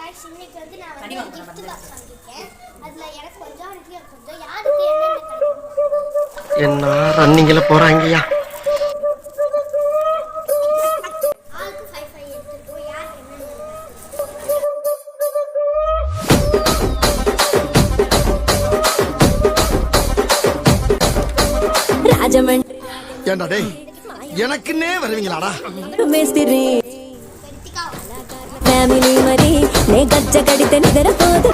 Guys இன்னைக்கு வந்து நான் வந்து gift box வாங்கிட்டேன். அதுல எனக்கு கொஞ்சம் எனக்கு கொஞ்சம் யாருக்கு என்னென்ன கிடைக்கும்? என்ன ரன்னிங்ல போறாங்கயா? ஆளுக்கு 5 எடுத்துக்கோ. யாருக்கு என்னென்ன ராஜமன் ஏண்டா டேய் எனக்குன்னே வருவீங்களாடா? మేస్తిరి ఫ్యామిలీ మరి నే గజ్జ కడితే నిద్రపోదు